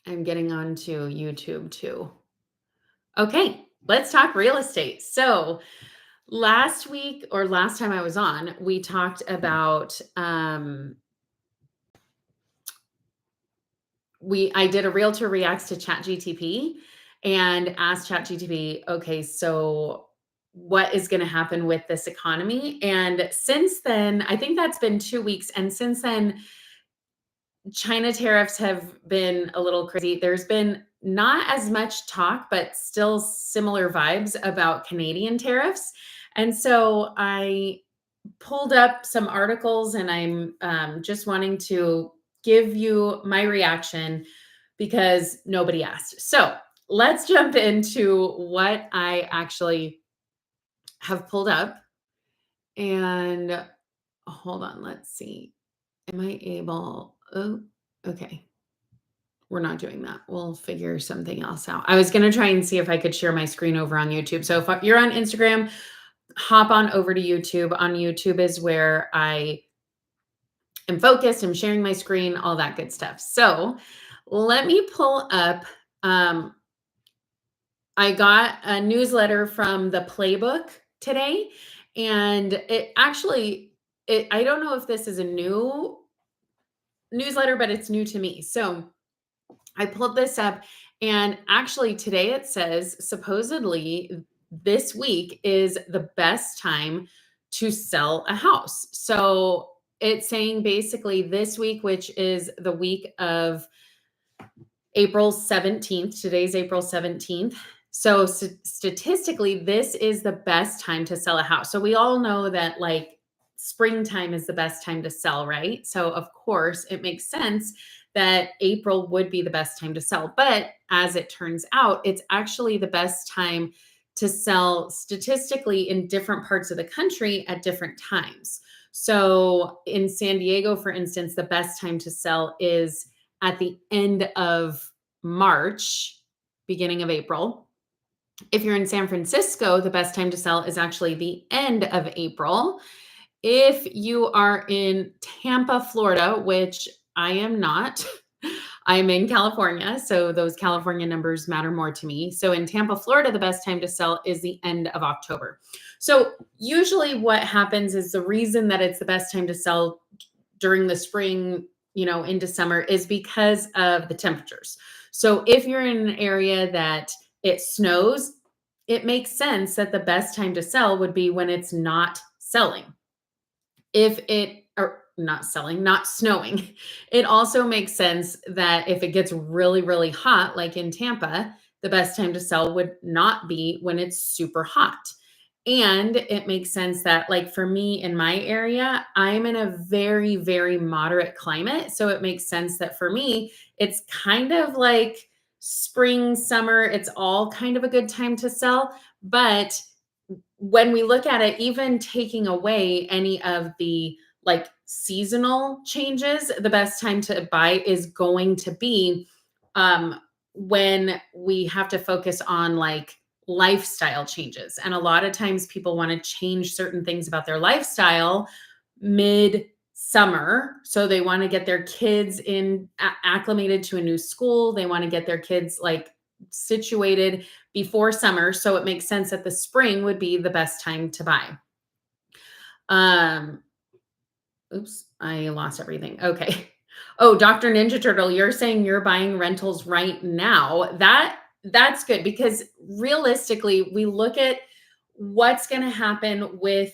I'm getting onto YouTube too. Okay, let's talk real estate. So, last week or last time I was on, we talked about I did a realtor reacts to ChatGPT and asked ChatGPT, okay, so what is going to happen with this economy? And since then, I think that's been 2 weeks. And since then, China tariffs have been a little crazy. There's been not as much talk, but still similar vibes about Canadian tariffs. And so I pulled up some articles and I'm just wanting to give you my reaction because nobody asked. So let's jump into what I actually have pulled up. And hold on, let's see. Am I able? Oh, okay. We're not doing that. We'll figure something else out. I was going to try and see if I could share my screen over on YouTube. So if you're on Instagram, hop on over to YouTube. On YouTube is where I am focused. I'm sharing my screen, all that good stuff. So let me pull up. I got a newsletter from the Playbook today, and it actually, I don't know if this is a new newsletter, but it's new to me. So I pulled this up, and actually today it says supposedly this week is the best time to sell a house. So it's saying basically this week, which is the week of April 17th, today's April 17th. So statistically, this is the best time to sell a house. So we all know that like springtime is the best time to sell, right? So of course, it makes sense that April would be the best time to sell. But as it turns out, it's actually the best time to sell statistically in different parts of the country at different times. So in San Diego, for instance, the best time to sell is at the end of March, beginning of April. If you're in San Francisco, the best time to sell is actually the end of April. If you are in Tampa, Florida, which I am not, I'm in California, so those California numbers matter more to me. So in Tampa, Florida, the best time to sell is the end of October. So usually what happens is the reason that it's the best time to sell during the spring, into summer is because of the temperatures. So if you're in an area that it snows, it makes sense that the best time to sell would be when it's not selling. If it or not selling, not snowing, it also makes sense that if it gets really, really hot, like in Tampa, the best time to sell would not be when it's super hot. And it makes sense that, like for me in my area, I'm in a very, very moderate climate. So it makes sense that for me, it's kind of like spring, summer, it's all kind of a good time to sell. But when we look at it, even taking away any of the like seasonal changes, the best time to buy is going to be when we have to focus on like lifestyle changes. And a lot of times people want to change certain things about their lifestyle mid summer. So they want to get their kids acclimated to a new school. They want to get their kids like situated before summer. So it makes sense that the spring would be the best time to buy. Oops, I lost everything. Okay. Oh, Dr. Ninja Turtle, you're saying you're buying rentals right now. That's good because realistically, we look at what's going to happen with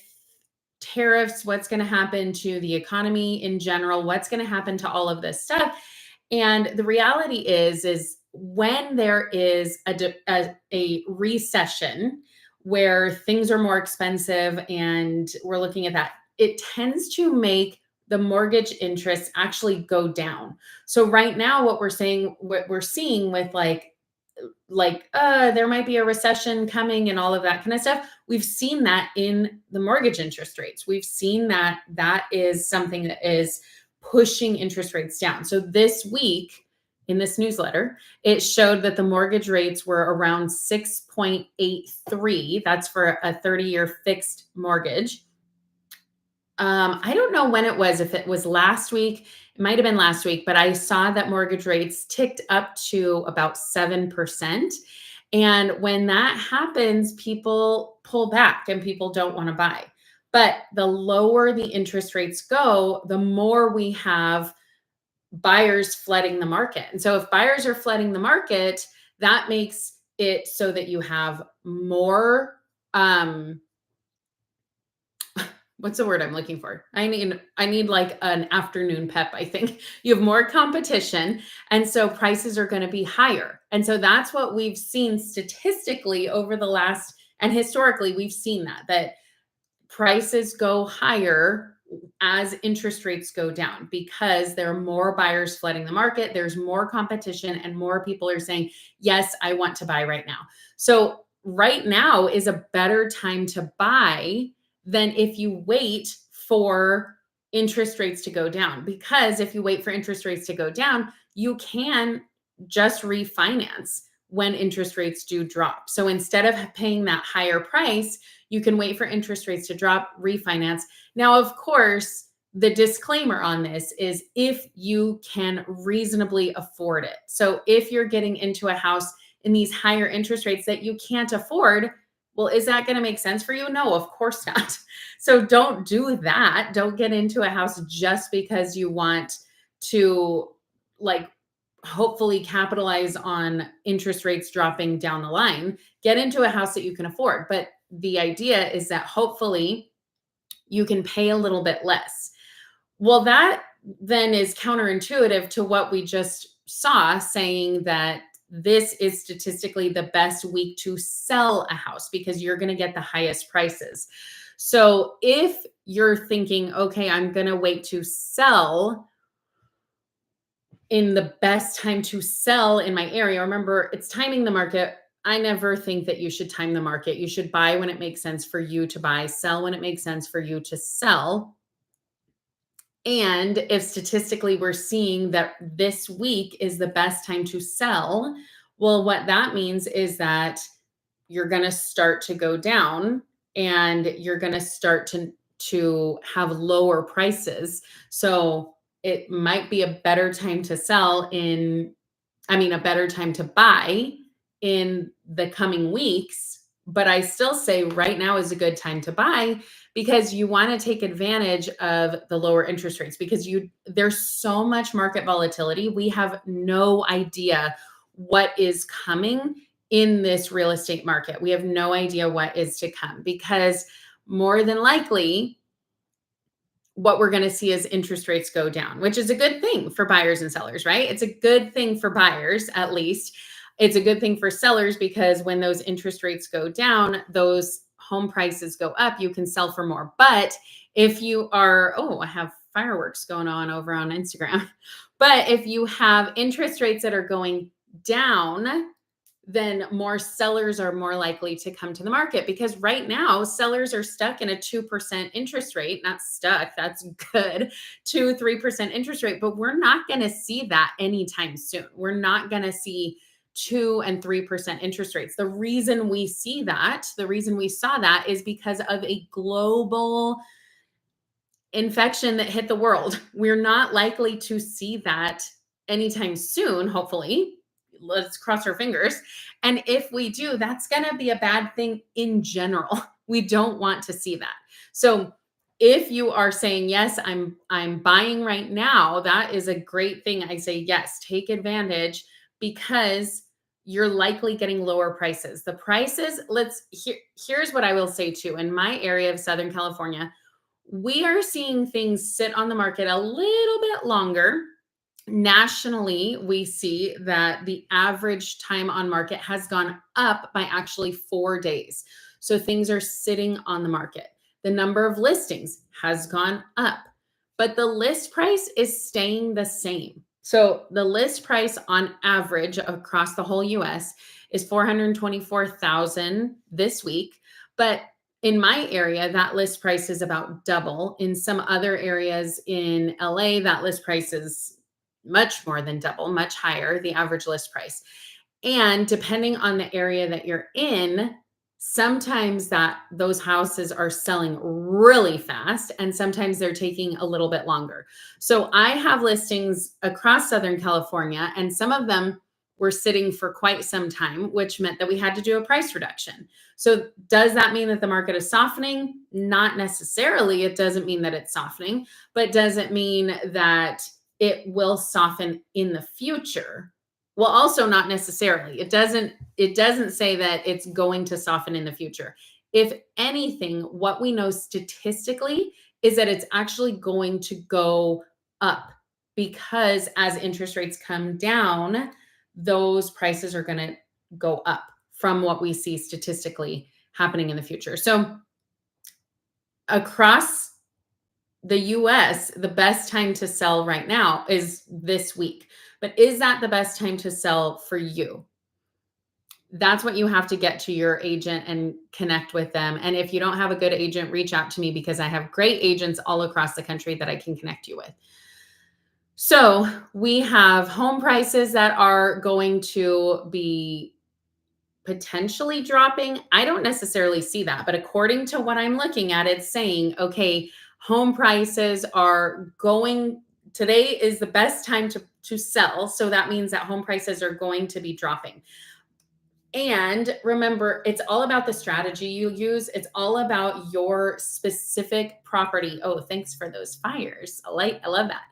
tariffs, what's going to happen to the economy in general, what's going to happen to all of this stuff. And the reality is when there is a recession where things are more expensive and we're looking at that, it tends to make the mortgage interest actually go down. So right now, what we're seeing with there might be a recession coming and all of that kind of stuff. We've seen that in the mortgage interest rates. We've seen that is something that is pushing interest rates down. So this week in this newsletter, it showed that the mortgage rates were around 6.83. That's for a 30-year fixed mortgage. I don't know when it was, if it was last week, it might have been last week, but I saw that mortgage rates ticked up to about 7%. And when that happens, people pull back and people don't want to buy. But the lower the interest rates go, the more we have buyers flooding the market. And so if buyers are flooding the market, that makes it so that you have more what's the word I'm looking for? I need like an afternoon pep, I think. You have more competition, and so prices are going to be higher. And so that's what we've seen statistically over the last, and historically we've seen that prices go higher as interest rates go down because there are more buyers flooding the market, there's more competition, and more people are saying, yes, I want to buy right now. So right now is a better time to buy than if you wait for interest rates to go down. Because if you wait for interest rates to go down, you can just refinance when interest rates do drop. So instead of paying that higher price, you can wait for interest rates to drop, refinance. Now, of course, the disclaimer on this is if you can reasonably afford it. So if you're getting into a house in these higher interest rates that you can't afford, well, is that going to make sense for you? No, of course not. So don't do that. Don't get into a house just because you want to, like, hopefully capitalize on interest rates dropping down the line. Get into a house that you can afford. But the idea is that hopefully you can pay a little bit less. Well, that then is counterintuitive to what we just saw, saying that this is statistically the best week to sell a house because you're going to get the highest prices. So if you're thinking, okay, I'm going to wait to sell in the best time to sell in my area, remember, it's timing the market. I never think that you should time the market. You should buy when it makes sense for you to buy, sell when it makes sense for you to sell. And if statistically we're seeing that this week is the best time to sell, well, what that means is that you're going to start to go down and you're going to start to have lower prices. So it might be a better time to sell a better time to buy in the coming weeks. But I still say right now is a good time to buy because you want to take advantage of the lower interest rates because there's so much market volatility. We have no idea what is coming in this real estate market. We have no idea what is to come because more than likely what we're going to see is interest rates go down, which is a good thing for buyers and sellers, right? It's a good thing for buyers, at least. It's a good thing for sellers because when those interest rates go down, those home prices go up, you can sell for more. But if you are, I have fireworks going on over on Instagram. But if you have interest rates that are going down, then more sellers are more likely to come to the market because right now sellers are stuck in a 2% interest rate, not stuck, that's good, 2-3% interest rate, but we're not going to see that anytime soon. We're not going to see 2 and 3% interest rates. The reason we saw that is because of a global infection that hit the world. We're not likely to see that anytime soon, hopefully. Let's cross our fingers. And if we do, that's going to be a bad thing in general. We don't want to see that. So if you are saying, yes, I'm buying right now, that is a great thing. I say, yes, take advantage because you're likely getting lower prices. The prices, here's what I will say too. In my area of Southern California, we are seeing things sit on the market a little bit longer. Nationally, we see that the average time on market has gone up by actually 4 days. So things are sitting on the market. The number of listings has gone up, but the list price is staying the same. So the list price on average across the whole US is $424,000 this week, but in my area, that list price is about double. In some other areas in LA, that list price is much more than double, much higher, the average list price. And depending on the area that you're in, sometimes that those houses are selling really fast and sometimes they're taking a little bit longer. So I have listings across Southern California and some of them were sitting for quite some time, which meant that we had to do a price reduction. So does that mean that the market is softening? Not necessarily. It doesn't mean that it's softening, but does it mean that it will soften in the future? Well, also not necessarily. It doesn't say that it's going to soften in the future. If anything, what we know statistically is that it's actually going to go up because as interest rates come down, those prices are going to go up from what we see statistically happening in the future. So across the US, the best time to sell right now is this week. But is that the best time to sell for you? That's what you have to get to your agent and connect with them. And if you don't have a good agent, reach out to me because I have great agents all across the country that I can connect you with. So we have home prices that are going to be potentially dropping. I don't necessarily see that, but according to what I'm looking at, it's saying, okay, home prices are going, today is the best time to sell. So that means that home prices are going to be dropping. And remember, it's all about the strategy you use. It's all about your specific property. Oh, thanks for those fires. I love that.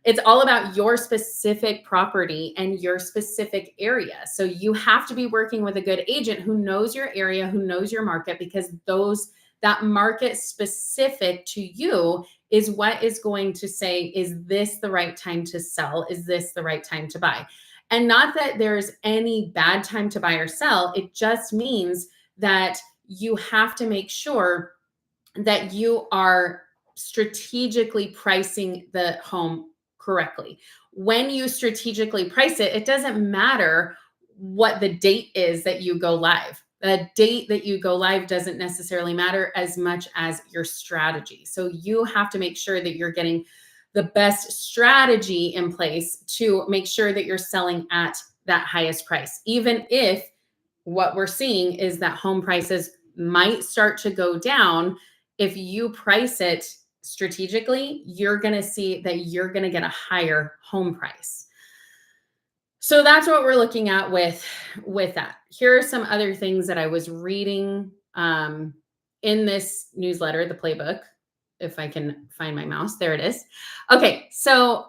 It's all about your specific property and your specific area. So you have to be working with a good agent who knows your area, who knows your market, because that market specific to you is what is going to say, is this the right time to sell? Is this the right time to buy? And not that there's any bad time to buy or sell. It just means that you have to make sure that you are strategically pricing the home correctly. When you strategically price it, it doesn't matter what the date is that you go live. The date that you go live doesn't necessarily matter as much as your strategy. So you have to make sure that you're getting the best strategy in place to make sure that you're selling at that highest price. Even if what we're seeing is that home prices might start to go down, if you price it strategically, you're going to see that you're going to get a higher home price. So that's what we're looking at with that. Here are some other things that I was reading in this newsletter, the playbook. If I can find my mouse, there it is. Okay, so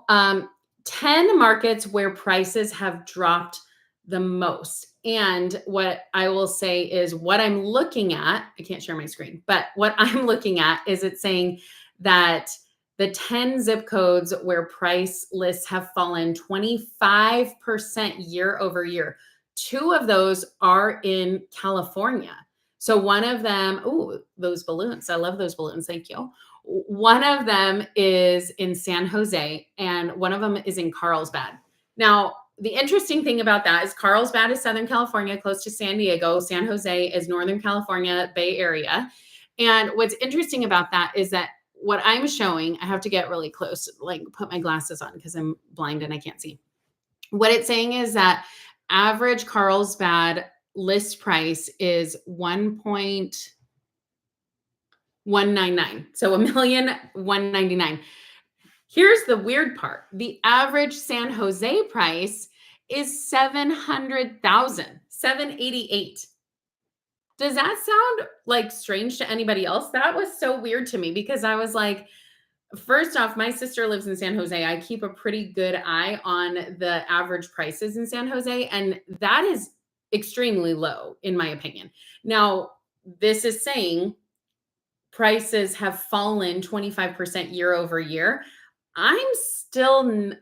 10 markets where prices have dropped the most. And what I will say is what I'm looking at, I can't share my screen, but what I'm looking at is it's saying that the 10 zip codes where price lists have fallen 25% year over year. 2 of those are in California. So one of them, oh, those balloons. I love those balloons. Thank you. One of them is in San Jose and one of them is in Carlsbad. Now, the interesting thing about that is Carlsbad is Southern California, close to San Diego. San Jose is Northern California, Bay Area. And what's interesting about that is that what I'm showing, I have to get really close, like put my glasses on because I'm blind and I can't see. What it's saying is that average Carlsbad list price is 1.199. So 1,199,000. Here's the weird part. The average San Jose price is 700,000, 788. Does that sound like strange to anybody else? That was so weird to me because I was like, first off, my sister lives in San Jose. I keep a pretty good eye on the average prices in San Jose, and that is extremely low, in my opinion. Now, this is saying prices have fallen 25% year over year. I'm still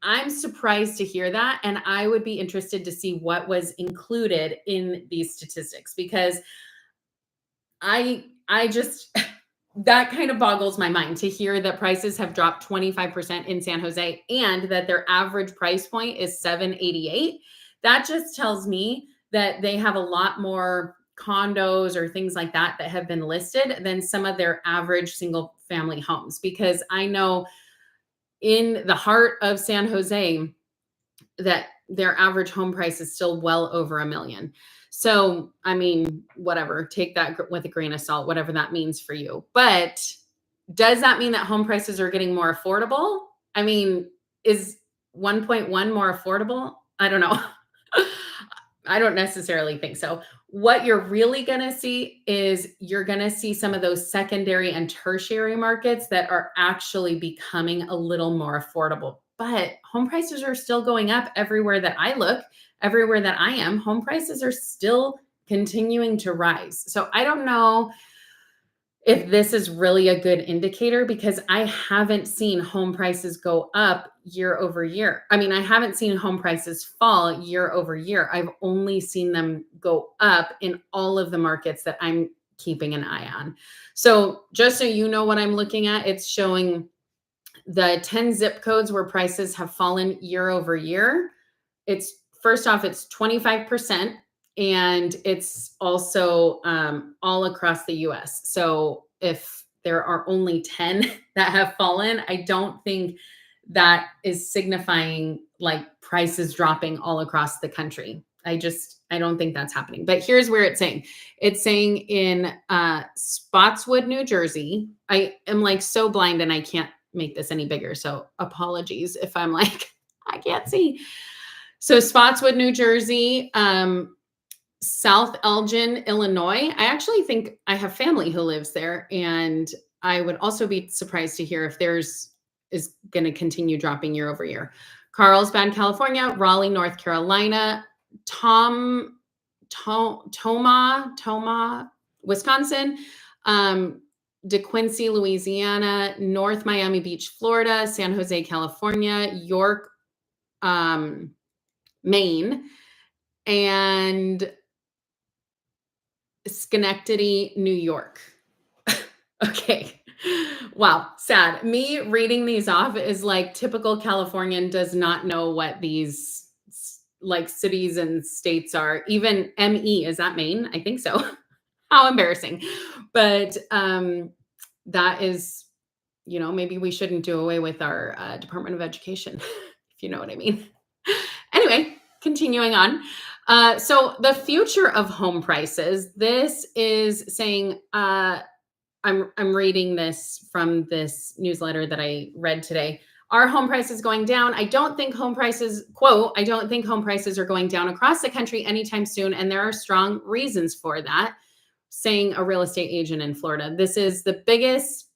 I'm surprised to hear that. And I would be interested to see what was included in these statistics because I just, that kind of boggles my mind to hear that prices have dropped 25% in San Jose and that their average price point is 788. That just tells me that they have a lot more condos or things like that that have been listed than some of their average single family homes. Because I know in the heart of San Jose that their average home price is still well over $1 million. So, I mean, whatever, take that with a grain of salt, whatever that means for you. But does that mean that home prices are getting more affordable? I mean, is 1.1 more affordable? I don't know. I don't necessarily think so. What you're really going to see is you're going to see some of those secondary and tertiary markets that are actually becoming a little more affordable. But home prices are still going up everywhere that I look, everywhere that I am. Home prices are still continuing to rise. So I don't know if this is really a good indicator, because I haven't seen home prices go up year over year. I mean, I haven't seen home prices fall year over year. I've only seen them go up in all of the markets that I'm keeping an eye on. So just so you know what I'm looking at, it's showing the 10 zip codes where prices have fallen year over year. It's first off, it's 25%. And it's also all across the US. So if there are only 10 that have fallen, I don't think that is signifying like prices dropping all across the country. I don't think that's happening. But here's where it's saying. It's saying in Spotswood, New Jersey. I am like so blind and I can't make this any bigger. So apologies if I'm like, I can't see. So Spotswood, New Jersey, South Elgin, Illinois. I actually think I have family who lives there, and I would also be surprised to hear if theirs is going to continue dropping year over year. Carlsbad, California, Raleigh, North Carolina, Toma, Wisconsin, DeQuincy, Louisiana, North Miami Beach, Florida, San Jose, California, York, Maine, and Schenectady, New York. Okay. Wow. Sad. Me reading these off is like typical Californian does not know what these like cities and states are. Even ME, is that Maine? I think so. How embarrassing. But that is, maybe we shouldn't do away with our Department of Education, if you know what I mean. Anyway, continuing on. So the future of home prices, this is saying, I'm reading this from this newsletter that I read today. Are home prices going down? I don't think home prices, quote, I don't think home prices are going down across the country anytime soon. And there are strong reasons for that, saying a real estate agent in Florida. This is the biggest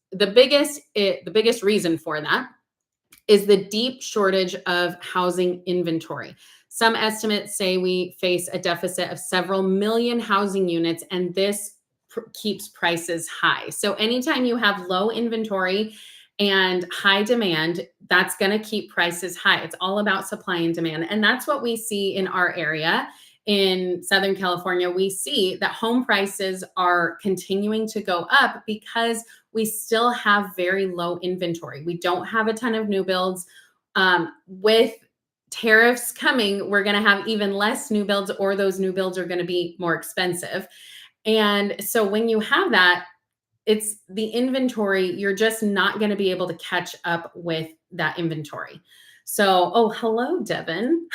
reason for that is the deep shortage of housing inventory. Some estimates say we face a deficit of several million housing units, and this keeps prices high. So anytime you have low inventory and high demand, that's going to keep prices high. It's all about supply and demand. And that's what we see in our area in Southern California. We see that home prices are continuing to go up because we still have very low inventory. We don't have a ton of new builds. With tariffs coming, we're going to have even less new builds, or those new builds are going to be more expensive. And so when you have that, it's the inventory, you're just not going to be able to catch up with that inventory. So, oh, hello, Devin.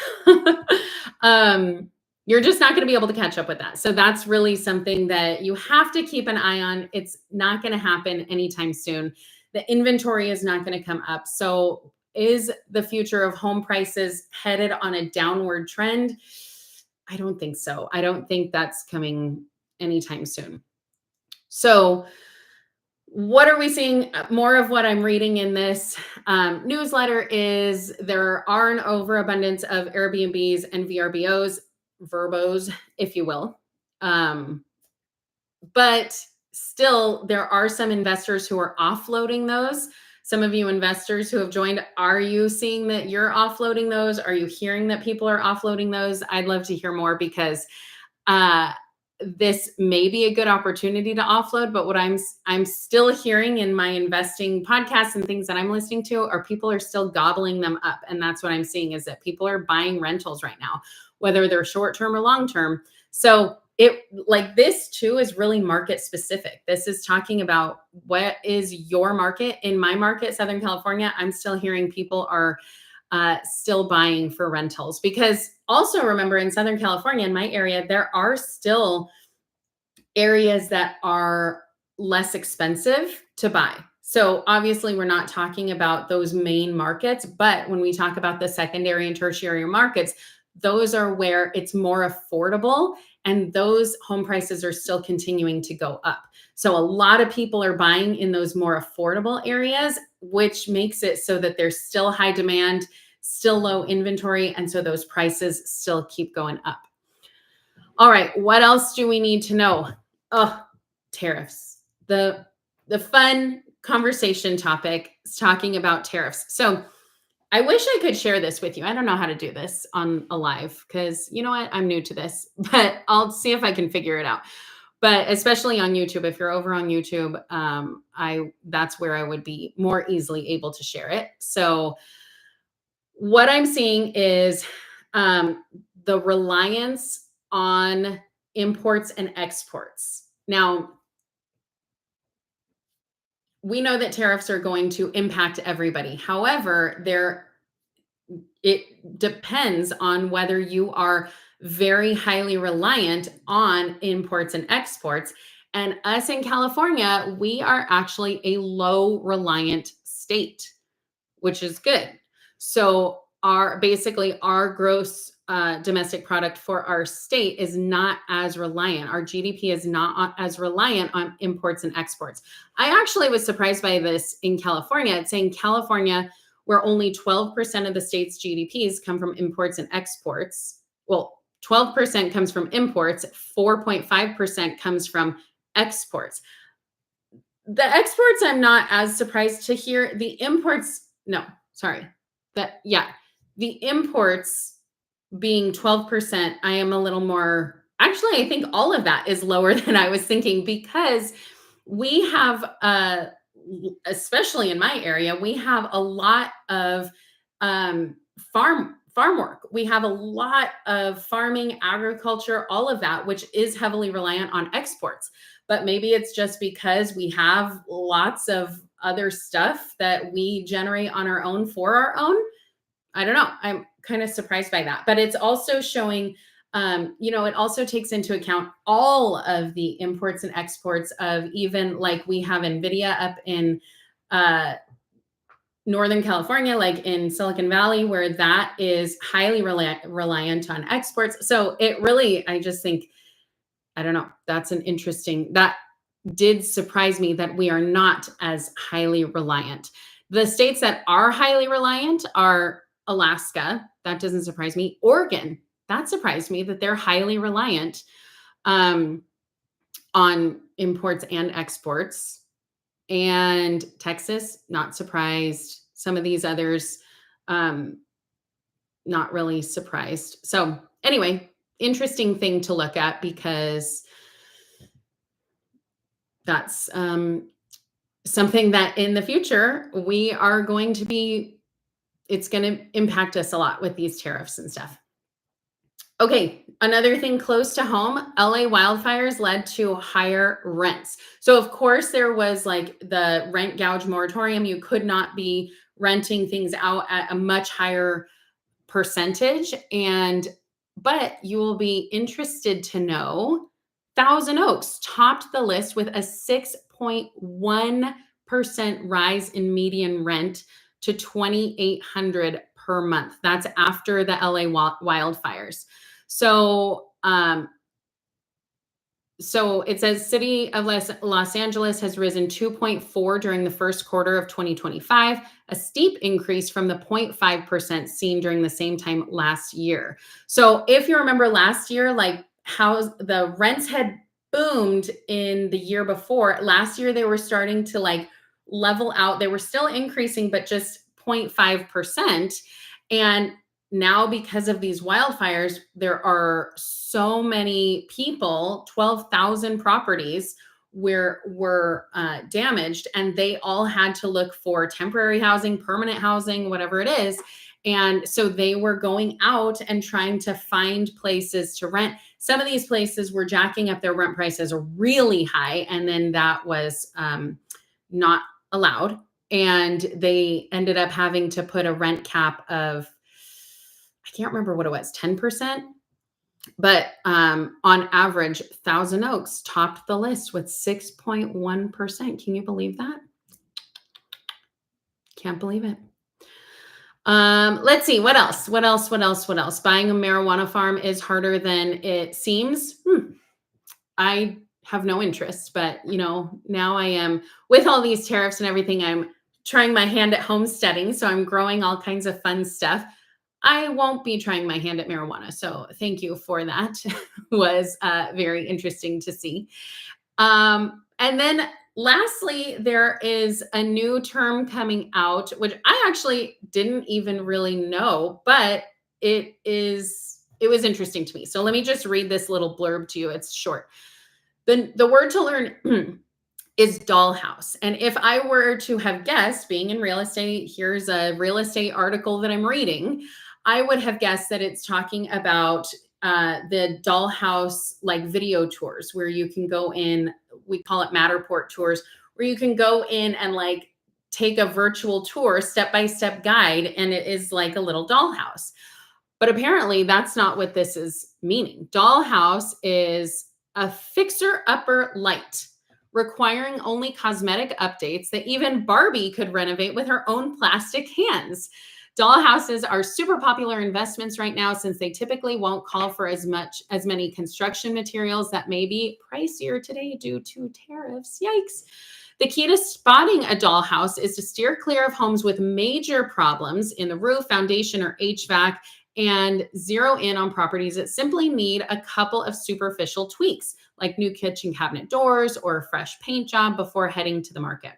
You're just not going to be able to catch up with that. So that's really something that you have to keep an eye on. It's not going to happen anytime soon. The inventory is not going to come up. So is the future of home prices headed on a downward trend? I don't think so. I don't think that's coming anytime soon. So what are we seeing? More of what I'm reading in this newsletter is there are an overabundance of Airbnbs and VRBOs, if you will. But still, there are some investors who are offloading those. Some of you investors who have joined, are you seeing that you're offloading those? Are you hearing that people are offloading those? I'd love to hear more, because this may be a good opportunity to offload, but what I'm still hearing in my investing podcasts and things that I'm listening to are people are still gobbling them up. And that's what I'm seeing, is that people are buying rentals right now, whether they're short-term or long-term. So this too is really market specific. This is talking about what is your market. In my market, Southern California, I'm still hearing people are still buying for rentals. Because also remember, in Southern California, in my area, there are still areas that are less expensive to buy. So obviously we're not talking about those main markets, but when we talk about the secondary and tertiary markets, those are where it's more affordable, and those home prices are still continuing to go up. So a lot of people are buying in those more affordable areas, which makes it so that there's still high demand, still low inventory, and so those prices still keep going up. All right, what else do we need to know? Oh, tariffs. The fun conversation topic is talking about tariffs. So I wish I could share this with you. I don't know how to do this on a live because you know what? I'm new to this, but I'll see if I can figure it out. But especially on YouTube, if you're over on YouTube, that's where I would be more easily able to share it. So what I'm seeing is the reliance on imports and exports. Now, we know that tariffs are going to impact everybody. However, it depends on whether you are very highly reliant on imports and exports. And us in California, we are actually a low reliant state, which is good. So our gross domestic product for our state is not as reliant. Our GDP is not as reliant on imports and exports. I actually was surprised by this in California. It's saying California, where only 12% of the state's GDPs come from imports and exports. Well, 12% comes from imports, 4.5% comes from exports. The exports, I'm not as surprised to hear. The imports, no, sorry. The imports being 12%, I am a little more, actually, I think all of that is lower than I was thinking, because we have, especially in my area, we have a lot of farm work. We have a lot of farming, agriculture, all of that, which is heavily reliant on exports. But maybe it's just because we have lots of other stuff that we generate on our own for our own. I don't know. I'm kind of surprised by that. But it's also showing, it also takes into account all of the imports and exports of, even like we have NVIDIA up in Northern California, like in Silicon Valley, where that is highly reliant on exports. So it really, I just think, I don't know, that did surprise me that we are not as highly reliant. The states that are highly reliant are Alaska. That doesn't surprise me. Oregon, that surprised me that they're highly reliant on imports and exports. And Texas, not surprised. Some of these others, not really surprised. So anyway, interesting thing to look at, because that's something that in the future we are going to be, it's going to impact us a lot with these tariffs and stuff. Okay, another thing close to home, LA wildfires led to higher rents. So of course there was like the rent gouge moratorium. You could not be renting things out at a much higher percentage. But you will be interested to know Thousand Oaks topped the list with a 6.1% rise in median rent to $2,800 per month. That's after the LA wildfires. So it says city of Los Angeles has risen 2.4 during the first quarter of 2025, a steep increase from the 0.5% seen during the same time last year. So if you remember last year, like how the rents had boomed in the year before, last year they were starting to like level out. They were still increasing, but just 0.5%. And now, because of these wildfires, there are so many people, 12,000 properties were damaged, and they all had to look for temporary housing, permanent housing, whatever it is. And so they were going out and trying to find places to rent. Some of these places were jacking up their rent prices really high, and then that was not allowed. and they ended up having to put a rent cap of, I can't remember what it was, 10%. But on average, Thousand Oaks topped the list with 6.1%. Can you believe that? Can't believe it. Let's see. What else? What else? What else? What else? Buying a marijuana farm is harder than it seems. I have no interest, but now I am, with all these tariffs and everything, I'm trying my hand at homesteading. So I'm growing all kinds of fun stuff. I won't be trying my hand at marijuana. So thank you for that. Was very interesting to see. And then lastly, there is a new term coming out, which I actually didn't even really know, but it was interesting to me. So let me just read this little blurb to you. It's short. The word to learn is dollhouse. And if I were to have guessed, being in real estate, here's a real estate article that I'm reading, I would have guessed that it's talking about the dollhouse like video tours where you can go in, we call it Matterport tours, where you can go in and like take a virtual tour, step-by-step guide, and it is like a little dollhouse. But apparently that's not what this is meaning. Dollhouse is a fixer-upper light, requiring only cosmetic updates that even Barbie could renovate with her own plastic hands. Dollhouses are super popular investments right now since they typically won't call for as many construction materials that may be pricier today due to tariffs. Yikes. The key to spotting a dollhouse is to steer clear of homes with major problems in the roof, foundation, or HVAC, and zero in on properties that simply need a couple of superficial tweaks, like new kitchen cabinet doors or a fresh paint job before heading to the market.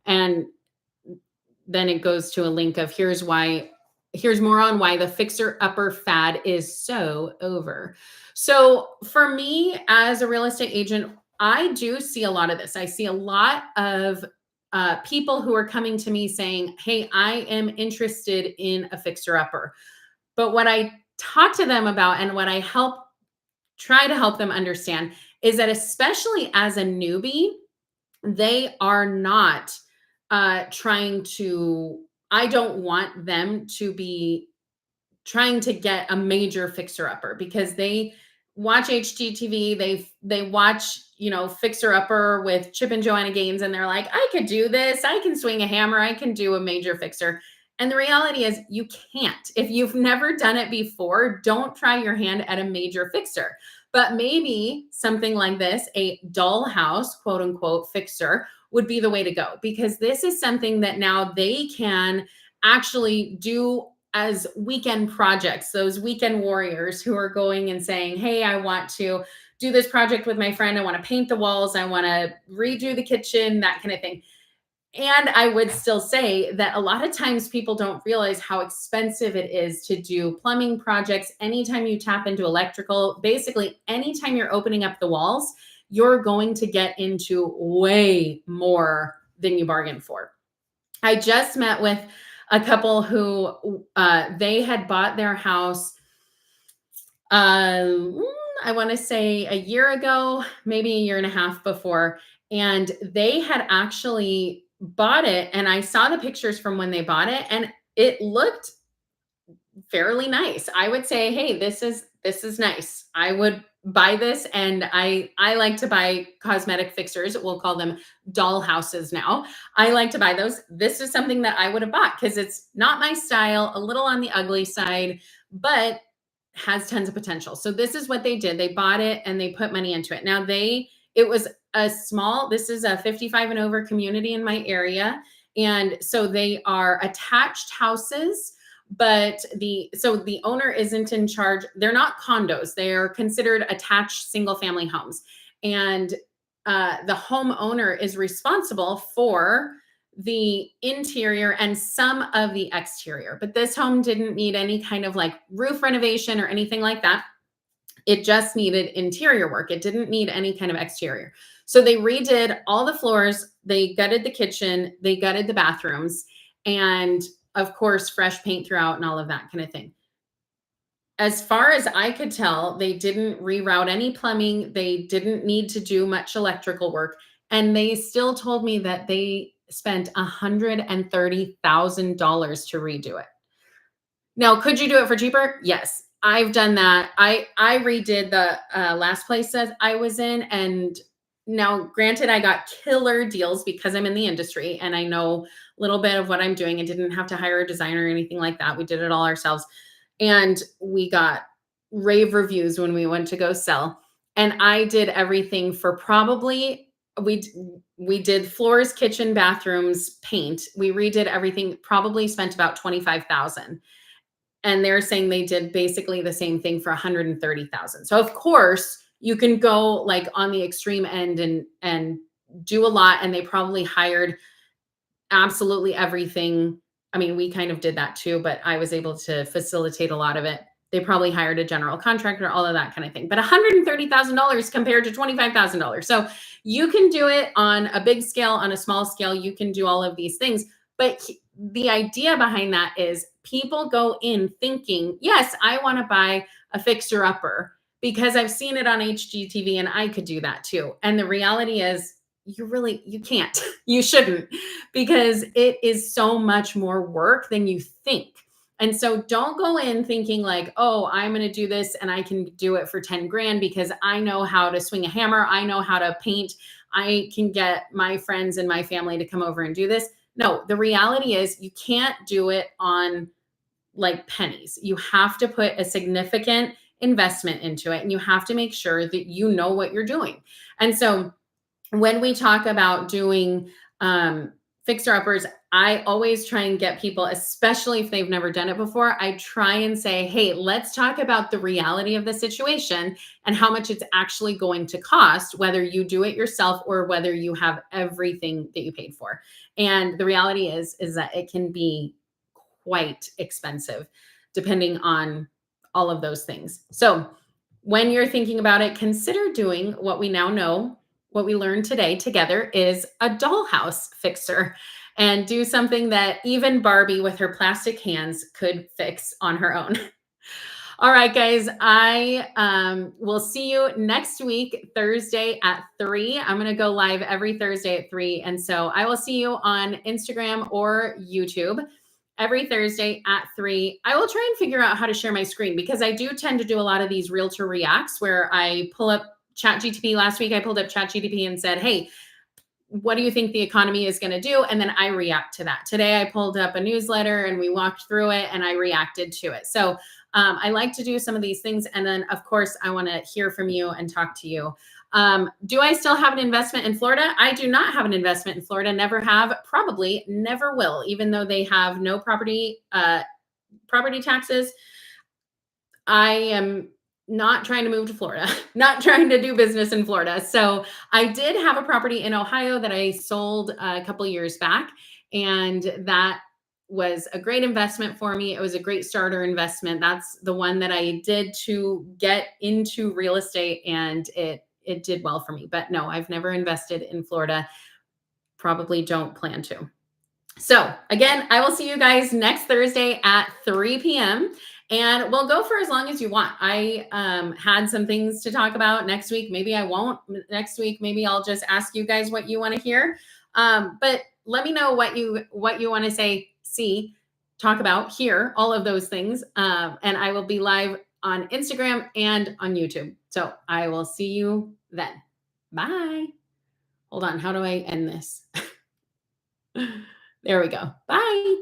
And then it goes to a link of here's more on why the fixer upper fad is so over. So for me as a real estate agent, I do see a lot of this. I see a lot of people who are coming to me saying, hey, I am interested in a fixer upper. But what I talk to them about and what I try to help them understand is that especially as a newbie, they are not trying to, I don't want them to be trying to get a major fixer upper because they watch HGTV, they watch, fixer upper with Chip and Joanna Gaines, and they're like, I could do this, I can swing a hammer, I can do a major fixer. And the reality is you can't. If you've never done it before, don't try your hand at a major fixer. But maybe something like this, a dollhouse, quote unquote, fixer would be the way to go, because this is something that now they can actually do as weekend projects, those weekend warriors who are going and saying, hey, I want to do this project with my friend. I want to paint the walls. I want to redo the kitchen, that kind of thing. And I would still say that a lot of times people don't realize how expensive it is to do plumbing projects. Anytime you tap into electrical, basically anytime you're opening up the walls, you're going to get into way more than you bargained for. I just met with a couple who they had bought their house, I want to say a year ago, maybe a year and a half before, and they had actually bought it. And I saw the pictures from when they bought it, and it looked fairly nice. I would say, hey, this is nice. I would buy this, and I like to buy cosmetic fixers. We'll call them doll houses now. I like to buy those. This is something that I would have bought because it's not my style, a little on the ugly side, but has tons of potential. So this is what they did. They bought it and they put money into it. Now it was this is a 55 and over community in my area. And so they are attached houses, but the owner isn't in charge. They're not condos. They are considered attached single family homes. And the homeowner is responsible for the interior and some of the exterior. But this home didn't need any kind of like roof renovation or anything like that. It just needed interior work. It didn't need any kind of exterior. So they redid all the floors. They gutted the kitchen. They gutted the bathrooms. And of course, fresh paint throughout and all of that kind of thing. As far as I could tell, they didn't reroute any plumbing. They didn't need to do much electrical work. And they still told me that they spent $130,000 to redo it. Now, could you do it for cheaper? Yes, I've done that. I redid the last place that I was in, and now, granted, I got killer deals because I'm in the industry and I know a little bit of what I'm doing. I didn't have to hire a designer or anything like that. We did it all ourselves, and we got rave reviews when we went to go sell. And I did everything for probably we d- we did floors, kitchen, bathrooms, paint. We redid everything. Probably spent about 25,000, and they're saying they did basically the same thing for 130,000. So of course, you can go like on the extreme end and do a lot, and they probably hired absolutely everything. I mean, we kind of did that too, but I was able to facilitate a lot of it. They probably hired a general contractor, all of that kind of thing. But $130,000 compared to $25,000. So you can do it on a big scale, on a small scale. You can do all of these things. But the idea behind that is people go in thinking, yes, I want to buy a fixer upper because I've seen it on HGTV and I could do that too. And the reality is, you can't. You shouldn't, because it is so much more work than you think. And so don't go in thinking like, oh, I'm going to do this and I can do it for 10 grand because I know how to swing a hammer. I know how to paint. I can get my friends and my family to come over and do this. No, the reality is you can't do it on like pennies. You have to put a significant investment into it, and you have to make sure that you know what you're doing. And so when we talk about doing fixer uppers, I always try and get people, especially if they've never done it before, I try and say, hey, let's talk about the reality of the situation and how much it's actually going to cost, whether you do it yourself or whether you have everything that you paid for. And the reality is that it can be quite expensive depending on all of those things. So when you're thinking about it, consider doing what we now know, what we learned today together is a dollhouse fixer, and do something that even Barbie with her plastic hands could fix on her own. All right, guys, I will see you next week, Thursday at 3. I'm going to go live every Thursday at 3. And so I will see you on Instagram or YouTube every Thursday at 3. I will try and figure out how to share my screen because I do tend to do a lot of these realtor reacts where I pull up ChatGPT. Last week, I pulled up ChatGPT and said, hey, what do you think the economy is going to do? And then I react to that. Today, I pulled up a newsletter and we walked through it and I reacted to it. So I like to do some of these things. And then, of course, I want to hear from you and talk to you. Do I still have an investment in Florida? I do not have an investment in Florida. Never have, probably never will, even though they have no property taxes. I am not trying to move to Florida, not trying to do business in Florida. So I did have a property in Ohio that I sold a couple years back, and that was a great investment for me. It was a great starter investment. That's the one that I did to get into real estate, and it did well for me. But no, I've never invested in Florida. Probably don't plan to. So again, I will see you guys next Thursday at 3 p.m. and we'll go for as long as you want. I had some things to talk about next week. Maybe I won't next week. Maybe I'll just ask you guys what you want to hear. But let me know what you want to say, see, talk about, hear, all of those things. And I will be live on Instagram and on YouTube. So I will see you then. Bye. Hold on. How do I end this? There we go. Bye.